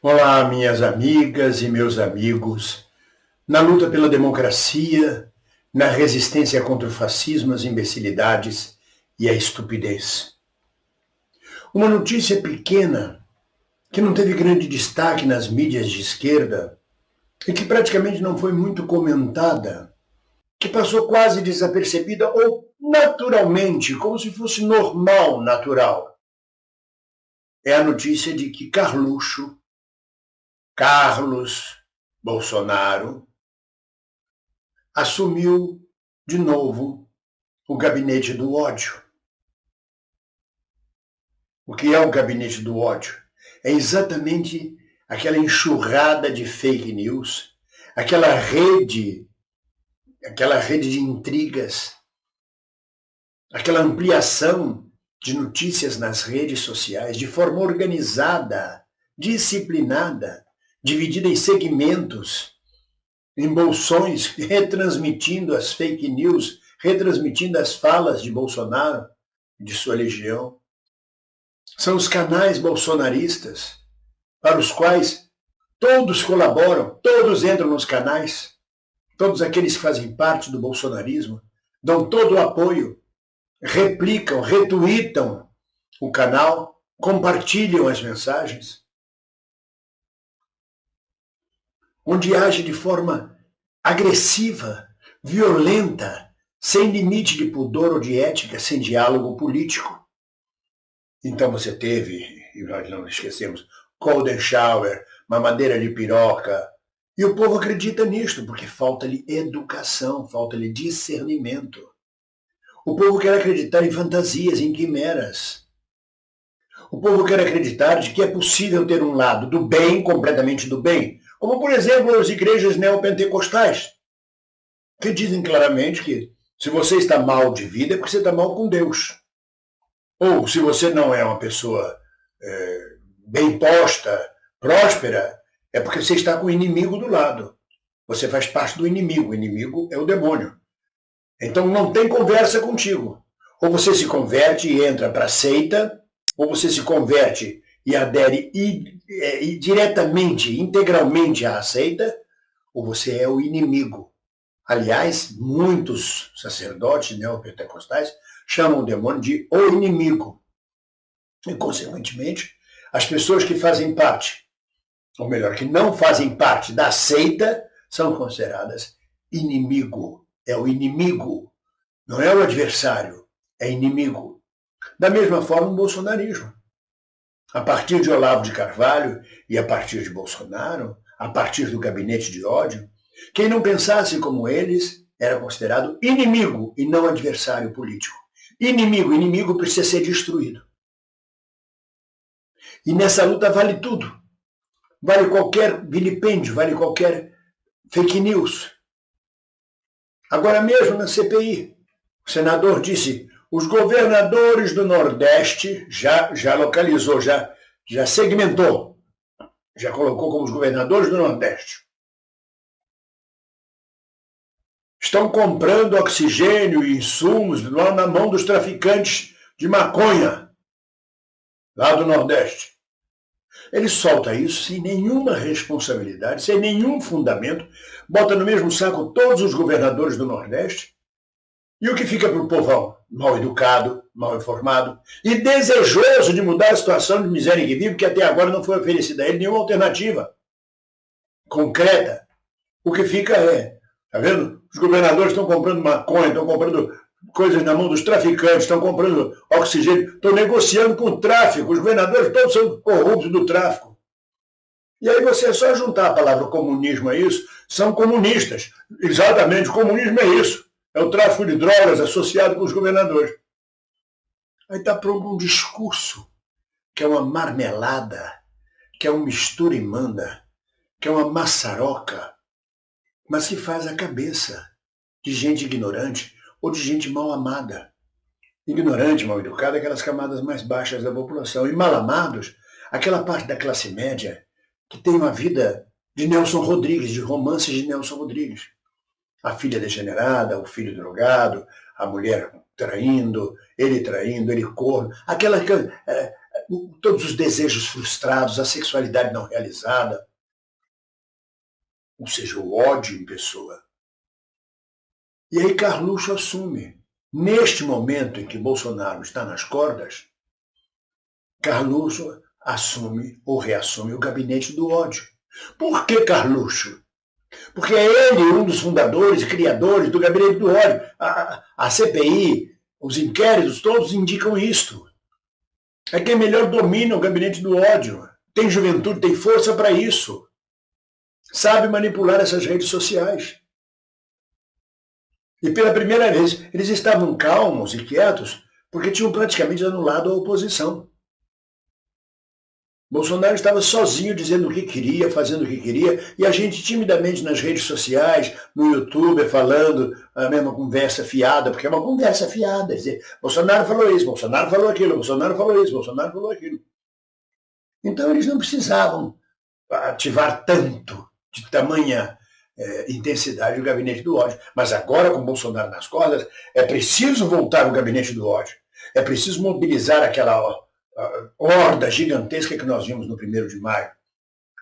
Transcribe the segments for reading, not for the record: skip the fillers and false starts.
Olá, minhas amigas e meus amigos. Na luta pela democracia, na resistência contra o fascismo, as imbecilidades e a estupidez. Uma notícia pequena, que não teve grande destaque nas mídias de esquerda e que praticamente não foi muito comentada, que passou quase desapercebida ou naturalmente, como se fosse normal, natural. É a notícia de que Carlos Bolsonaro, assumiu de novo o gabinete do ódio. O que é o gabinete do ódio? É exatamente aquela enxurrada de fake news, aquela rede de intrigas, aquela ampliação de notícias nas redes sociais de forma organizada, disciplinada, dividida em segmentos, em bolsões, retransmitindo as fake news, retransmitindo as falas de Bolsonaro e de sua legião. São os canais bolsonaristas para os quais todos colaboram, todos entram nos canais, todos aqueles que fazem parte do bolsonarismo, dão todo o apoio, replicam, retweetam o canal, compartilham as mensagens, onde age de forma agressiva, violenta, sem limite de pudor ou de ética, sem diálogo político. Então você teve, e nós não esquecemos, golden shower, mamadeira de piroca, e o povo acredita nisto, porque falta-lhe educação, falta-lhe discernimento. O povo quer acreditar em fantasias, em quimeras. O povo quer acreditar de que é possível ter um lado do bem, completamente do bem, como, por exemplo, as igrejas neopentecostais, que dizem claramente que se você está mal de vida é porque você está mal com Deus. Ou se você não é uma pessoa bem posta, próspera, é porque você está com o inimigo do lado. Você faz parte do inimigo. O inimigo é o demônio. Então não tem conversa contigo. Ou você se converte e entra para a seita, ou você se converte e adere diretamente, integralmente à seita, ou você é o inimigo. Aliás, muitos sacerdotes neopentecostais chamam o demônio de o inimigo. E, consequentemente, as pessoas que fazem parte, ou melhor, que não fazem parte da seita, são consideradas inimigo. É o inimigo, não é o adversário, é inimigo. Da mesma forma, o bolsonarismo. A partir de Olavo de Carvalho e a partir de Bolsonaro, a partir do gabinete de ódio, quem não pensasse como eles era considerado inimigo e não adversário político. Inimigo precisa ser destruído. E nessa luta vale tudo. Vale qualquer vilipêndio, vale qualquer fake news. Agora mesmo na CPI, o senador disse, os governadores do Nordeste, já localizou, já segmentou, já colocou como os governadores do Nordeste. Estão comprando oxigênio e insumos lá na mão dos traficantes de maconha, lá do Nordeste. Ele solta isso sem nenhuma responsabilidade, sem nenhum fundamento, bota no mesmo saco todos os governadores do Nordeste, e o que fica para o povão? Mal educado, mal informado e desejoso de mudar a situação de miséria que vive, que até agora não foi oferecida a ele nenhuma alternativa concreta. O que fica tá vendo? Os governadores estão comprando maconha, estão comprando coisas na mão dos traficantes, estão comprando oxigênio, estão negociando com o tráfico, os governadores todos são corruptos do tráfico. E aí você é só juntar a palavra comunismo a isso, são comunistas. Exatamente, o comunismo é isso. É o tráfico de drogas associado com os governadores. Aí está pronto um discurso que é uma marmelada, que é um mistura e manda, que é uma maçaroca, mas que faz a cabeça de gente ignorante ou de gente mal amada. Ignorante, mal educada, aquelas camadas mais baixas da população. E mal amados, aquela parte da classe média que tem uma vida de Nelson Rodrigues, de romances de Nelson Rodrigues. A filha degenerada, o filho drogado, a mulher traindo, ele corno. Aquela todos os desejos frustrados, a sexualidade não realizada, ou seja, o ódio em pessoa. E aí Carluxo assume. Neste momento em que Bolsonaro está nas cordas, Carluxo assume ou reassume o gabinete do ódio. Por que Carluxo? Porque é ele um dos fundadores e criadores do gabinete do ódio. A CPI, os inquéritos, todos indicam isto. É quem melhor domina o gabinete do ódio. Tem juventude, tem força para isso. Sabe manipular essas redes sociais. E pela primeira vez, eles estavam calmos e quietos porque tinham praticamente anulado a oposição. Bolsonaro estava sozinho dizendo o que queria, fazendo o que queria, e a gente timidamente nas redes sociais, no YouTube, falando a mesma conversa fiada, porque é uma conversa fiada. Dizer, Bolsonaro falou isso, Bolsonaro falou aquilo, Bolsonaro falou isso, Bolsonaro falou aquilo. Então eles não precisavam ativar tanto, de tamanha intensidade o gabinete do ódio. Mas agora, com Bolsonaro nas cordas, é preciso voltar ao gabinete do ódio. É preciso mobilizar aquela horda gigantesca que nós vimos no 1º de maio,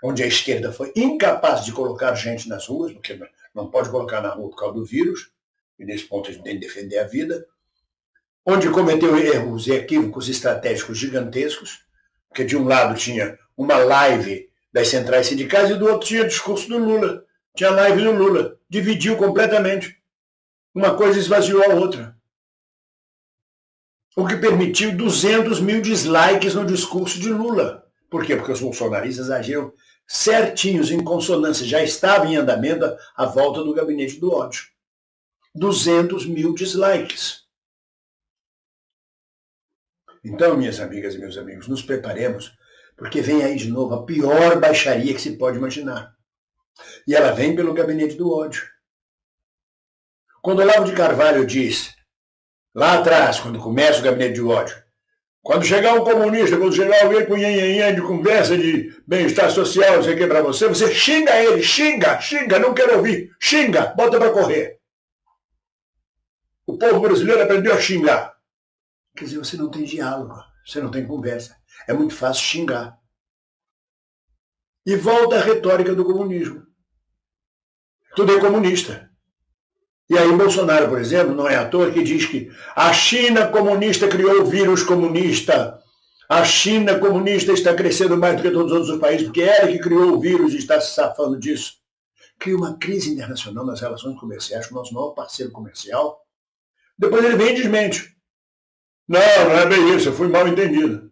onde a esquerda foi incapaz de colocar gente nas ruas, porque não pode colocar na rua por causa do vírus, e nesse ponto a gente tem que defender a vida, onde cometeu erros e equívocos estratégicos gigantescos, porque de um lado tinha uma live das centrais sindicais e do outro tinha discurso do Lula. Tinha live do Lula. Dividiu completamente. Uma coisa esvaziou a outra. O que permitiu 200 mil dislikes no discurso de Lula. Por quê? Porque os bolsonaristas agiram certinhos, em consonância. Já estava em andamento a volta do gabinete do ódio. 200 mil dislikes. Então, minhas amigas e meus amigos, nos preparemos, porque vem aí de novo a pior baixaria que se pode imaginar. E ela vem pelo gabinete do ódio. Quando Olavo de Carvalho diz, lá atrás, quando começa o gabinete do ódio, quando chegar um comunista, quando chegar alguém com nhanhanhã de conversa de bem-estar social, não sei o que para você, você xinga ele, xinga, não quero ouvir, xinga, bota para correr. O povo brasileiro aprendeu a xingar. Quer dizer, você não tem diálogo, você não tem conversa. É muito fácil xingar. E volta a retórica do comunismo. Tudo é comunista. E aí Bolsonaro, por exemplo, não é à toa que diz que a China comunista criou o vírus comunista. A China comunista está crescendo mais do que todos os outros países, porque é ela que criou o vírus e está se safando disso. Cria uma crise internacional nas relações comerciais com o nosso maior parceiro comercial. Depois ele vem e desmente. Não é bem isso, eu fui mal entendido.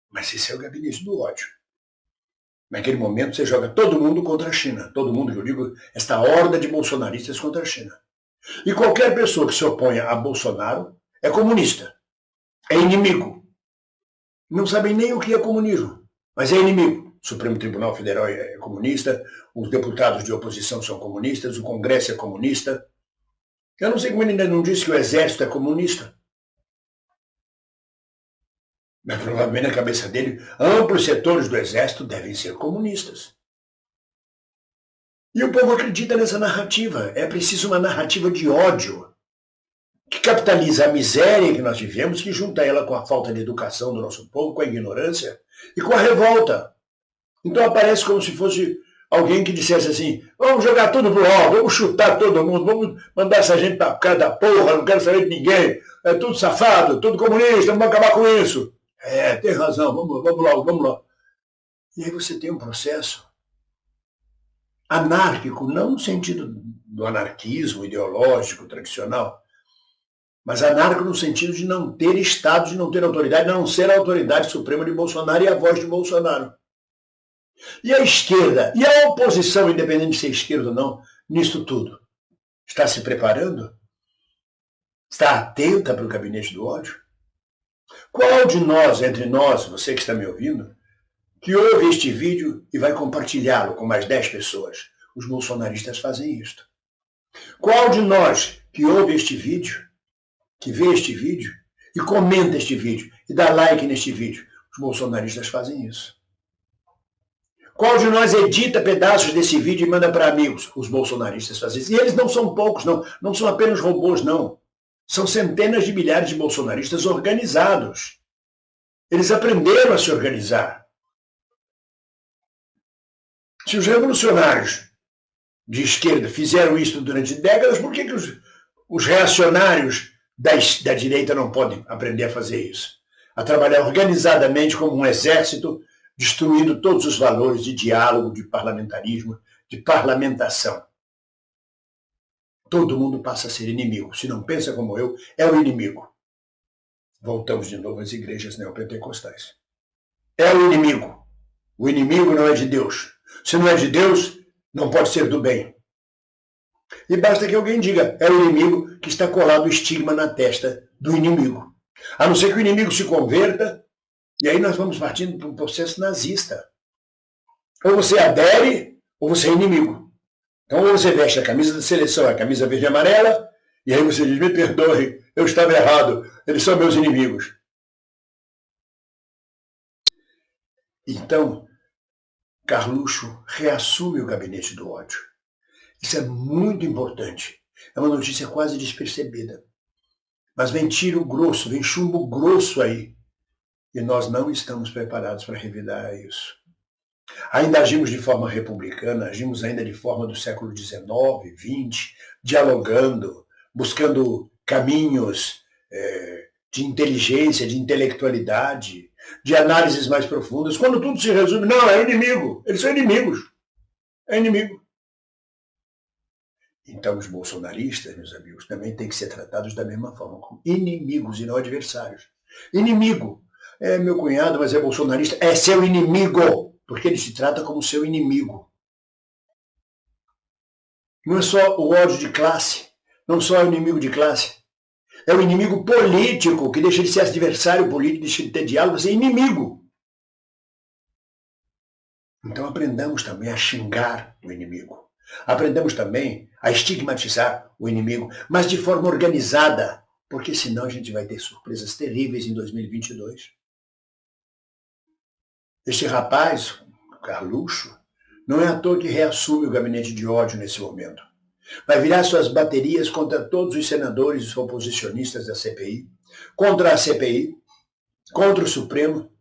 Mas esse é o gabinete do ódio. Naquele momento você joga todo mundo contra a China. Todo mundo, que eu digo, esta horda de bolsonaristas contra a China. E qualquer pessoa que se oponha a Bolsonaro é comunista. É inimigo. Não sabem nem o que é comunismo, mas é inimigo. O Supremo Tribunal Federal é comunista, os deputados de oposição são comunistas, o Congresso é comunista. Eu não sei como ele ainda não disse que o Exército é comunista. Mas provavelmente na cabeça dele, amplos setores do Exército devem ser comunistas. E o povo acredita nessa narrativa. É preciso uma narrativa de ódio, que capitaliza a miséria que nós vivemos, que junta ela com a falta de educação do nosso povo, com a ignorância e com a revolta. Então aparece como se fosse alguém que dissesse assim, vamos jogar tudo pro alto, vamos chutar todo mundo, vamos mandar essa gente pra casa da porra, não quero saber de ninguém, é tudo safado, tudo comunista, vamos acabar com isso. É, tem razão, vamos lá. E aí você tem um processo anárquico, não no sentido do anarquismo ideológico tradicional, mas anárquico no sentido de não ter Estado, de não ter autoridade, de não ser a autoridade suprema de Bolsonaro e a voz de Bolsonaro. E a esquerda, e a oposição, independente de ser esquerda ou não, nisso tudo, está se preparando? Está atenta para o gabinete do ódio? Qual de nós, entre nós, você que está me ouvindo, que ouve este vídeo e vai compartilhá-lo com mais 10 pessoas? Os bolsonaristas fazem isto. Qual de nós que ouve este vídeo, que vê este vídeo e comenta este vídeo e dá like neste vídeo? Os bolsonaristas fazem isso. Qual de nós edita pedaços desse vídeo e manda para amigos? Os bolsonaristas fazem isso. E eles não são poucos, não. Não são apenas robôs, não. São centenas de milhares de bolsonaristas organizados. Eles aprenderam a se organizar. Se os revolucionários de esquerda fizeram isso durante décadas, por que os reacionários da direita não podem aprender a fazer isso? A trabalhar organizadamente como um exército, destruindo todos os valores de diálogo, de parlamentarismo, de parlamentação. Todo mundo passa a ser inimigo. Se não pensa como eu, é o inimigo. Voltamos de novo às igrejas neopentecostais. É o inimigo. O inimigo não é de Deus. Se não é de Deus, não pode ser do bem. E basta que alguém diga, é o inimigo, que está colado o estigma na testa do inimigo. A não ser que o inimigo se converta, e aí nós vamos partindo para um processo nazista. Ou você adere, ou você é inimigo. Então, ou você veste a camisa da seleção, a camisa verde e amarela, e aí você diz, me perdoe, eu estava errado, eles são meus inimigos. Então, Carluxo reassume o gabinete do ódio. Isso é muito importante. É uma notícia quase despercebida. Mas vem tiro grosso, vem chumbo grosso aí. E nós não estamos preparados para revidar isso. Ainda agimos de forma republicana, agimos ainda de forma do século XIX, XX, dialogando, buscando caminhos de inteligência, de intelectualidade, de análises mais profundas, quando tudo se resume, não, é inimigo, eles são inimigos, é inimigo. Então os bolsonaristas, meus amigos, também têm que ser tratados da mesma forma, como inimigos e não adversários. Inimigo, é meu cunhado, mas é bolsonarista, é seu inimigo, porque ele se trata como seu inimigo. Não é só o ódio de classe, não só é o inimigo de classe, é o inimigo político, que deixa de ser adversário político, deixa de ter diálogo, você é inimigo. Então aprendamos também a xingar o inimigo. Aprendamos também a estigmatizar o inimigo, mas de forma organizada, porque senão a gente vai ter surpresas terríveis em 2022. Este rapaz, Carluxo, não é à toa que reassume o gabinete de ódio nesse momento. Vai virar suas baterias contra todos os senadores e oposicionistas da CPI, contra a CPI, contra o Supremo,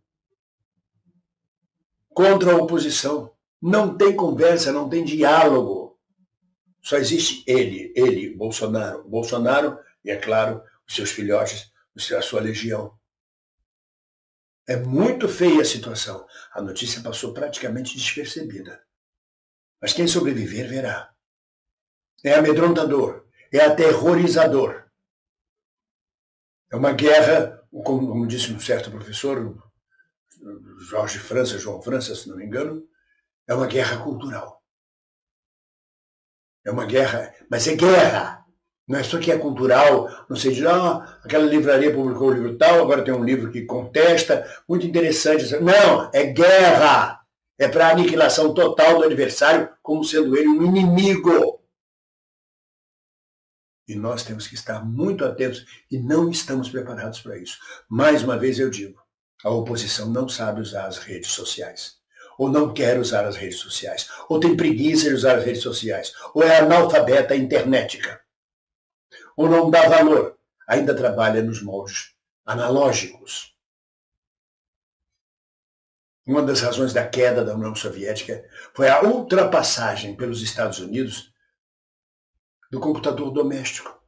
contra a oposição. Não tem conversa, não tem diálogo. Só existe ele, Bolsonaro e, é claro, os seus filhotes, a sua legião. É muito feia a situação. A notícia passou praticamente despercebida. Mas quem sobreviver verá. É amedrontador, é aterrorizador. É uma guerra, como disse um certo professor, João França, se não me engano, é uma guerra cultural. É uma guerra, mas é guerra. Não é só que é cultural, não sei de aquela livraria publicou o livro tal, agora tem um livro que contesta, muito interessante. Não, é guerra. É para a aniquilação total do adversário, como sendo ele um inimigo. E nós temos que estar muito atentos e não estamos preparados para isso. Mais uma vez eu digo, a oposição não sabe usar as redes sociais. Ou não quer usar as redes sociais. Ou tem preguiça de usar as redes sociais. Ou é analfabeta internética. Ou não dá valor. Ainda trabalha nos moldes analógicos. Uma das razões da queda da União Soviética foi a ultrapassagem pelos Estados Unidos do computador doméstico.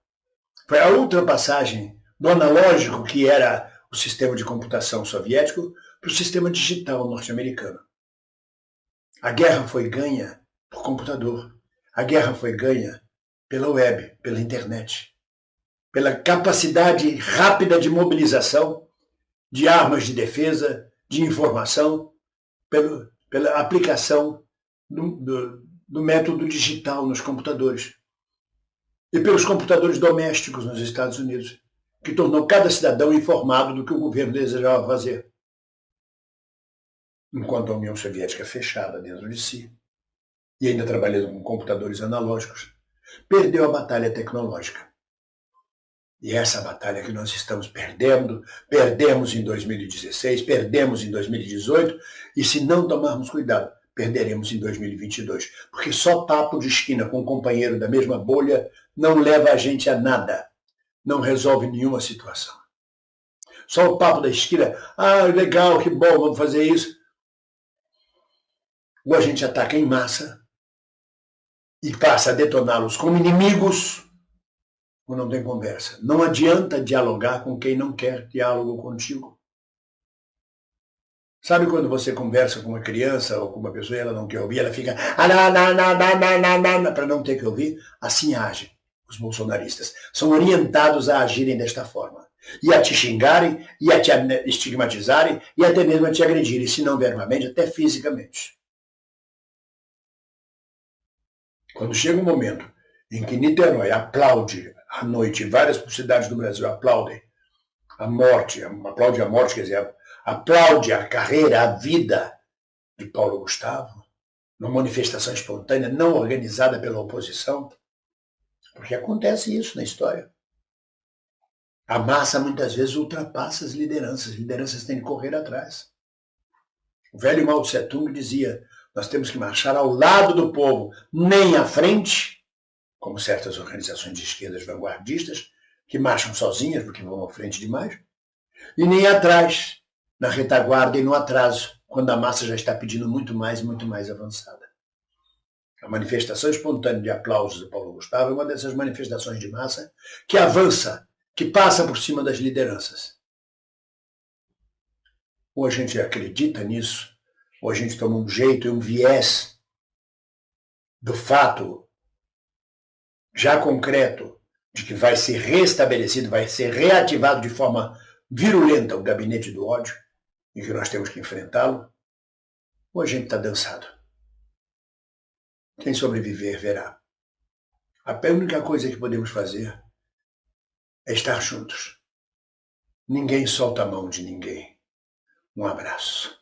Foi a ultrapassagem do analógico, que era o sistema de computação soviético, para o sistema digital norte-americano. A guerra foi ganha por computador. A guerra foi ganha pela web, pela internet, pela capacidade rápida de mobilização de armas de defesa, de informação, pela aplicação do método digital nos computadores. E pelos computadores domésticos nos Estados Unidos, que tornou cada cidadão informado do que o governo desejava fazer. Enquanto a União Soviética fechada dentro de si, e ainda trabalhando com computadores analógicos, perdeu a batalha tecnológica. E essa batalha que nós estamos perdendo, perdemos em 2016, perdemos em 2018, e se não tomarmos cuidado, perderemos em 2022. Porque só papo de esquina com um companheiro da mesma bolha não leva a gente a nada, não resolve nenhuma situação. só o papo da esquina. Ah, legal, que bom, vamos fazer isso. Ou a gente ataca em massa e passa a detoná-los como inimigos, ou não tem conversa. Não adianta dialogar com quem não quer diálogo contigo. Sabe quando você conversa com uma criança ou com uma pessoa e ela não quer ouvir, ela fica para não ter que ouvir? Assim agem os bolsonaristas. São orientados a agirem desta forma. E a te xingarem, e a te estigmatizarem, e até mesmo a te agredirem, se não verbalmente, até fisicamente. Quando chega um momento em que Niterói aplaude à noite, várias cidades do Brasil aplaudem a morte, quer dizer, aplaude a carreira, a vida de Paulo Gustavo, numa manifestação espontânea, não organizada pela oposição, porque acontece isso na história. A massa muitas vezes ultrapassa as lideranças têm que correr atrás. O velho Mao Tse Tung dizia, nós temos que marchar ao lado do povo, nem à frente, como certas organizações de esquerdas vanguardistas, que marcham sozinhas porque vão à frente demais, e nem atrás, na retaguarda e no atraso, quando a massa já está pedindo muito mais avançada. A manifestação espontânea de aplausos do Paulo Gustavo é uma dessas manifestações de massa que avança, que passa por cima das lideranças. Ou a gente acredita nisso, ou a gente toma um jeito e um viés do fato já concreto de que vai ser restabelecido, vai ser reativado de forma virulenta o gabinete do ódio e que nós temos que enfrentá-lo, ou a gente está dançado. Quem sobreviver verá. A única coisa que podemos fazer é estar juntos. Ninguém solta a mão de ninguém. Um abraço.